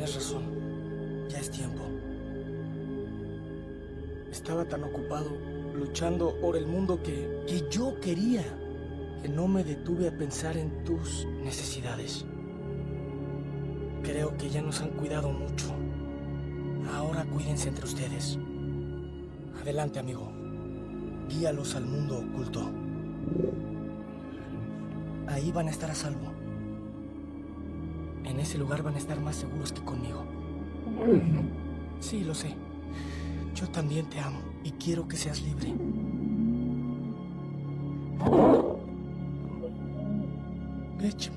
Tienes razón. Ya es tiempo. Estaba tan ocupado luchando por el mundo que yo quería, que no me detuve a pensar en tus necesidades. Creo que ya nos han cuidado mucho. Ahora cuídense entre ustedes. Adelante, amigo. Guíalos al mundo oculto. Ahí van a estar a salvo. En ese lugar van a estar más seguros que conmigo. Sí, lo sé. Yo también te amo y quiero que seas libre. Leche,